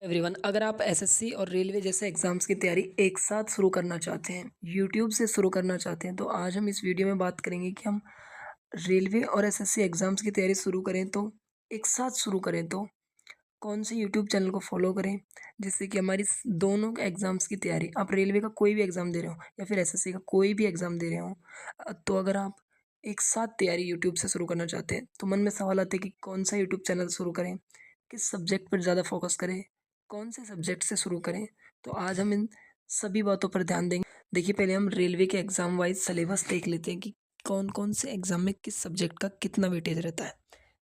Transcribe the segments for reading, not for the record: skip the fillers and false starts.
Everyone, अगर आप SSC और रेलवे जैसे एग्ज़ाम्स की तैयारी एक साथ शुरू करना चाहते हैं, यूट्यूब से शुरू करना चाहते हैं, तो आज हम इस वीडियो में बात करेंगे कि हम रेलवे और एसएससी एग्ज़ाम्स की तैयारी शुरू करें तो एक साथ शुरू करें तो कौन से यूट्यूब चैनल को फॉलो करें, जिससे कि हमारी दोनों एग्ज़ाम्स की तैयारी, आप रेलवे का कोई भी एग्ज़ाम दे रहे हो या फिर एसएससी का कोई भी एग्ज़ाम दे रहे हो, तो अगर आप एक साथ तैयारी यूट्यूब से शुरू करना चाहते हैं तो मन में सवाल आते हैं कि कौन सा यूट्यूब चैनल शुरू करें, किस सब्जेक्ट पर ज़्यादा फोकस करें, कौन से सब्जेक्ट से शुरू करें। तो आज हम इन सभी बातों पर ध्यान देंगे। देखिए, पहले हम रेलवे के एग्ज़ाम वाइज सिलेबस देख लेते हैं कि कौन कौन से एग्ज़ाम में किस सब्जेक्ट का कितना वेटेज रहता है।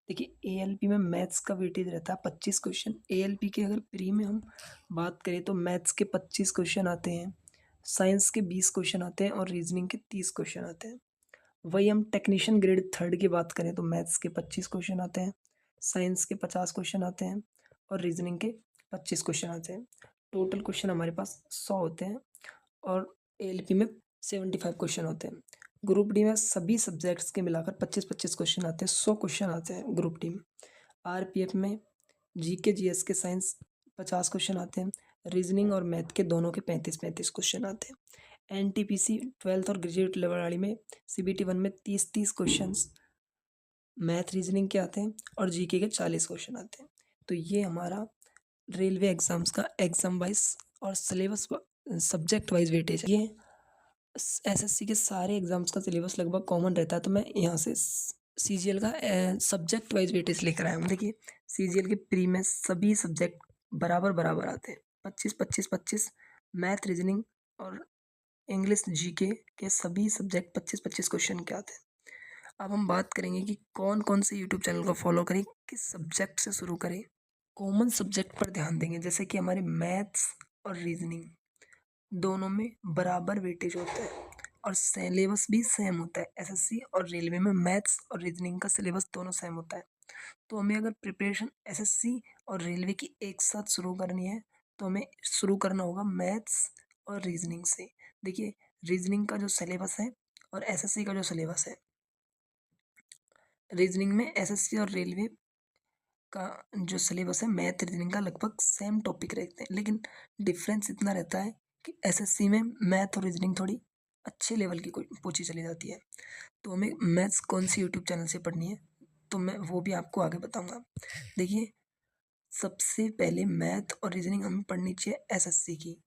देखिए, एएलपी में मैथ्स का वेटेज रहता है 25 क्वेश्चन। एएलपी के अगर प्री में हम बात करें तो मैथ्स के 25 क्वेश्चन आते हैं, साइंस के 20 क्वेश्चन आते हैं और रीजनिंग के 30 क्वेश्चन आते हैं। वही हम टेक्नीशियन ग्रेड थर्ड की बात करें तो मैथ्स के 25 क्वेश्चन आते हैं, साइंस के 50 क्वेश्चन आते हैं और रीजनिंग के 25 क्वेश्चन आते हैं। टोटल क्वेश्चन हमारे पास 100 होते हैं और एएलपी में 75 क्वेश्चन होते हैं। ग्रुप डी में सभी सब्जेक्ट्स के मिलाकर 25-25 क्वेश्चन आते हैं, 100 क्वेश्चन आते हैं ग्रुप डी में। आरपीएफ में जीके जीएस के साइंस 50 क्वेश्चन आते हैं, रीजनिंग और मैथ के दोनों के 35-35 क्वेश्चन आते हैं। एनटीपीसी 12th और ग्रेजुएट लेवल वाली में सीबीटी 1 में 30-30 क्वेश्चंस मैथ रीजनिंग के आते हैं और जीके के 40 क्वेश्चन आते हैं। तो ये हमारा रेलवे एग्ज़ाम्स का एग्ज़ाम वाइज़ और सिलेबस सब्जेक्ट वाइज़ वेटेज है। ये एसएससी के सारे एग्ज़ाम्स का सिलेबस लगभग कॉमन रहता है, तो मैं यहाँ से सीजीएल का सब्जेक्ट वाइज़ वेटेज लेकर आया हूँ। देखिए, सीजीएल के प्री में सभी सब्जेक्ट बराबर आते हैं, 25-25-25। मैथ, रीजनिंग और इंग्लिश, जीके के सभी सब्जेक्ट 25-25 क्वेश्चन के आते हैं। अब हम बात करेंगे कि कौन-कौन से यूट्यूब चैनल को फॉलो करें, किस सब्जेक्ट से शुरू करें। कॉमन सब्जेक्ट पर ध्यान देंगे, जैसे कि हमारे मैथ्स और रीजनिंग दोनों में बराबर वेटेज होता है और सिलेबस भी सेम होता है। एसएससी और रेलवे में मैथ्स और रीजनिंग का सिलेबस दोनों सेम होता है। तो हमें अगर प्रिपरेशन एसएससी और रेलवे की एक साथ शुरू करनी है तो हमें शुरू करना होगा मैथ्स और रीजनिंग से। देखिए, रीजनिंग का जो सिलेबस है और एसएससी का जो सिलेबस है, रीजनिंग में एसएससी और रेलवे का जो सिलेबस है मैथ रीजनिंग का लगभग सेम टॉपिक रहते हैं, लेकिन डिफरेंस इतना रहता है कि एसएससी में मैथ और रीजनिंग थोड़ी अच्छे लेवल की पूछी चली जाती है। तो हमें मैथ्स कौन सी यूट्यूब चैनल से पढ़नी है तो मैं वो भी आपको आगे बताऊंगा। देखिए, सबसे पहले मैथ और रीजनिंग हमें पढ़नी चाहिए एसएससी की।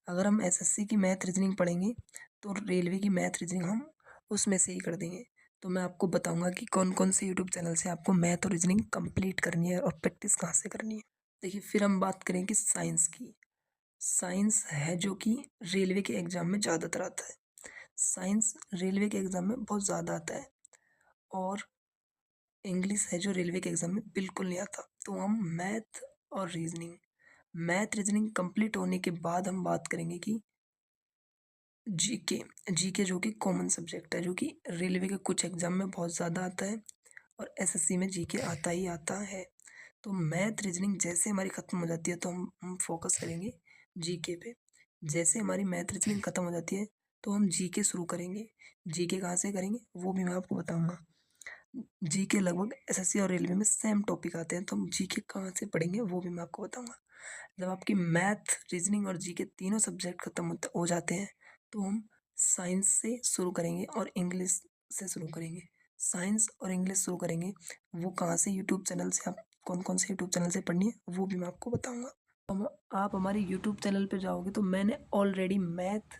अगर हम एसएससी की मैथ रीजनिंग पढ़ेंगे तो रेलवे की मैथ रीजनिंग हम उसमें से ही कर देंगे। तो मैं आपको बताऊंगा कि कौन कौन से यूट्यूब चैनल से आपको मैथ और रीजनिंग कंप्लीट करनी है और प्रैक्टिस कहाँ से करनी है। देखिए, फिर हम बात करें कि साइंस की। साइंस है जो कि रेलवे के एग्ज़ाम में ज़्यादातर आता है। साइंस रेलवे के एग्ज़ाम में बहुत ज़्यादा आता है और इंग्लिश है जो रेलवे के एग्ज़ाम में बिल्कुल नहीं आता। तो हम मैथ रीजनिंग कंप्लीट होने के बाद हम बात करेंगे कि जीके। जीके जो कि कॉमन सब्जेक्ट है, जो कि रेलवे के कुछ एग्ज़ाम में बहुत ज़्यादा आता है और एसएससी में जीके आता ही आता है। तो मैथ रीजनिंग जैसे हमारी ख़त्म हो जाती है तो हम फोकस करेंगे जीके पे। जैसे हमारी मैथ रीजनिंग ख़त्म हो जाती है तो हम जीके शुरू करेंगे। जीके कहाँ से करेंगे वो भी मैं आपको बताऊँगा। जीके लगभग एसएससी और रेलवे में सेम टॉपिक आते हैं, तो हम जीके कहाँ से पढ़ेंगे वो भी मैं आपको बताऊँगा। जब आपकी मैथ, रीजनिंग और जीके तीनों सब्जेक्ट खत्म हो जाते हैं तो हम साइंस से शुरू करेंगे और इंग्लिश से शुरू करेंगे। साइंस और इंग्लिश शुरू करेंगे, वो कहाँ से यूट्यूब चैनल से, आप कौन-कौन से यूट्यूब चैनल से पढ़नी है वो भी मैं आपको बताऊँगा। हम आप हमारे यूट्यूब चैनल पे जाओगे तो मैंने ऑलरेडी मैथ,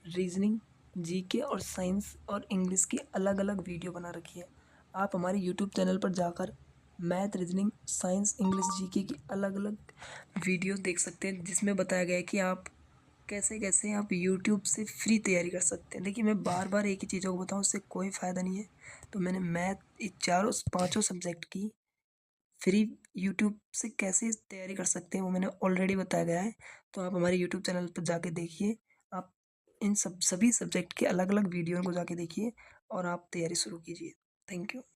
रीजनिंग, जीके और साइंस और इंग्लिश की अलग-अलग वीडियो बना रखी है। आप हमारे यूट्यूब चैनल पर जाकर math, reasoning, science, English, GK की अलग-अलग वीडियो देख सकते हैं, जिसमें बताया गया है कि आप कैसे-कैसे आप यूट्यूब से फ्री तैयारी कर सकते हैं। देखिए, मैं बार-बार एक ही चीज़ों को बताऊँ उससे कोई फ़ायदा नहीं है। तो मैंने मैथ, ये चारों पाँचों सब्जेक्ट की फ्री यूट्यूब से कैसे तैयारी कर सकते हैं वो मैंने ऑलरेडी बताया गया है। तो आप हमारे यूट्यूब चैनल पर जाके देखिए। आप इन सभी सब्जेक्ट के अलग-अलग वीडियो को जाके देखिए और आप तैयारी शुरू कीजिए। Thank you.